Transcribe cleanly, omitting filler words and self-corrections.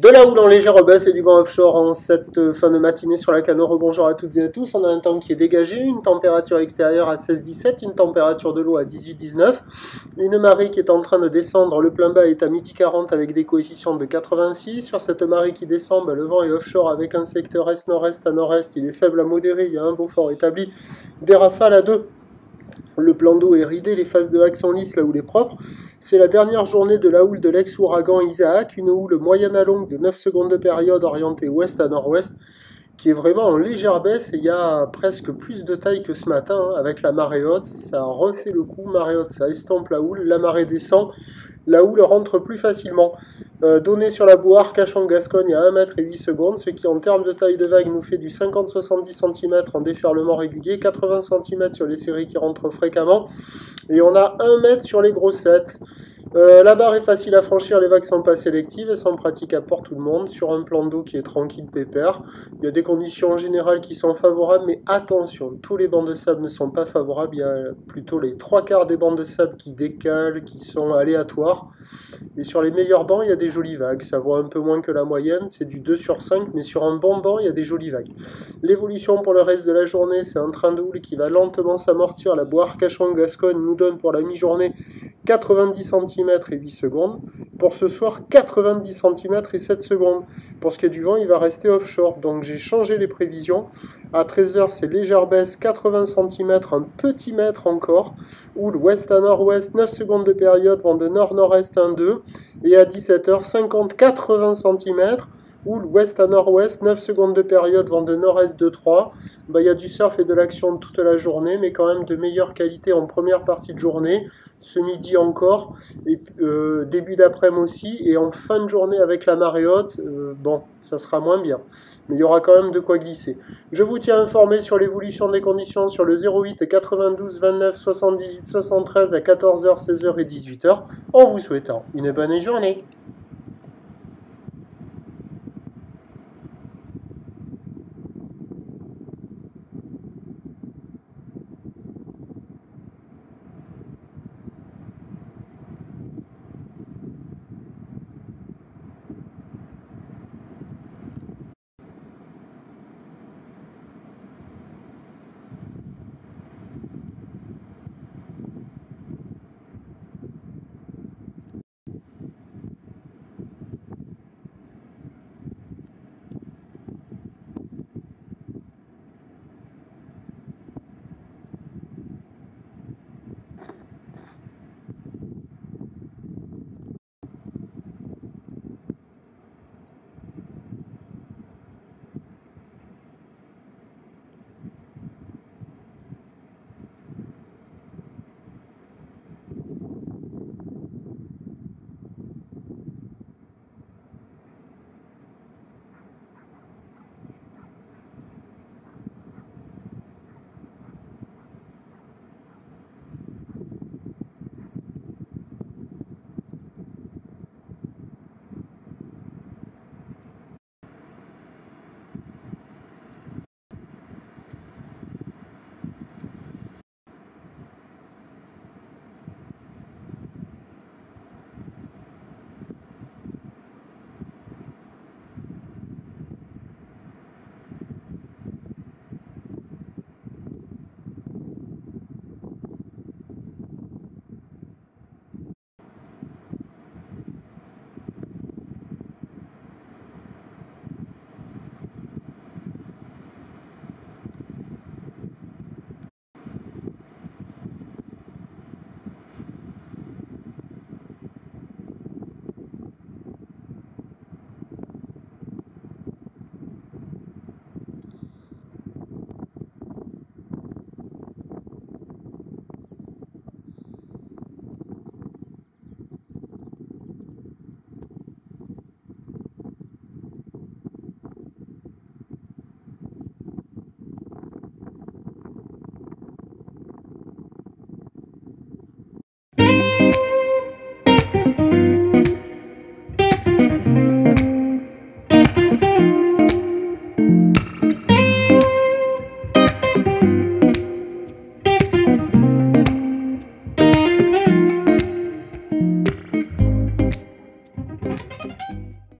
De la houle en légère baisse et du vent offshore en cette fin de matinée sur la Canot. Bonjour à toutes et à tous. On a un temps qui est dégagé, une température extérieure à 16-17, une température de l'eau à 18-19, une marée qui est en train de descendre. Le plein bas est à midi 40 avec des coefficients de 86. Sur cette marée qui descend, le vent est offshore avec un secteur est-nord-est à nord-est. Il est faible à modéré, il y a un beau fort établi, des rafales à 2. Le plan d'eau est ridé, les phases de vagues sont lisses, la houle est propre. C'est la dernière journée de la houle de l'ex-ouragan Isaac, une houle moyenne à longue de 9 secondes de période orientée ouest à nord-ouest, qui est vraiment en légère baisse, et il y a presque plus de taille que ce matin, avec la marée haute. Ça refait le coup, marée haute, ça estompe la houle, la marée descend, la houle rentre plus facilement. Donné sur la boue Arcachon-Gascogne à 1 mètre et 8 secondes, ce qui en termes de taille de vague nous fait du 50-70 cm en déferlement régulier, 80 cm sur les séries qui rentrent fréquemment, et on a 1 mètre sur les grossettes. La barre est facile à franchir, les vagues sont pas sélectives, elles sont praticables pour tout le monde, sur un plan d'eau qui est tranquille, pépère. Il y a des conditions générales qui sont favorables, mais attention, tous les bancs de sable ne sont pas favorables, il y a plutôt les 3/4 des bancs de sable qui décalent, qui sont aléatoires. Et sur les meilleurs bancs, il y a des jolies vagues, ça vaut un peu moins que la moyenne, c'est du 2 sur 5, mais sur un bon banc, il y a des jolies vagues. L'évolution pour le reste de la journée, c'est un train de houle qui va lentement s'amortir. La boue Arcachon-Gascogne nous donne pour la mi-journée 90 cm et 8 secondes. Pour ce soir, 90 cm et 7 secondes. Pour ce qui est du vent, il va rester offshore. Donc j'ai changé les prévisions. À 13h, c'est légère baisse, 80 cm, un petit mètre encore. Houle ouest à nord-ouest, 9 secondes de période, vent de nord-nord-est 1-2. Et à 17h, 50-80 cm. Houle ouest à nord-ouest, 9 secondes de période, vent de nord-est 2-3. Il y a du surf et de l'action toute la journée, mais quand même de meilleure qualité en première partie de journée, ce midi encore, et début d'après-midi aussi, et en fin de journée avec la marée haute, ça sera moins bien. Mais il y aura quand même de quoi glisser. Je vous tiens informé sur l'évolution des conditions sur le 08 92 29 78 73 à 14h, 16h et 18h, en vous souhaitant une bonne journée.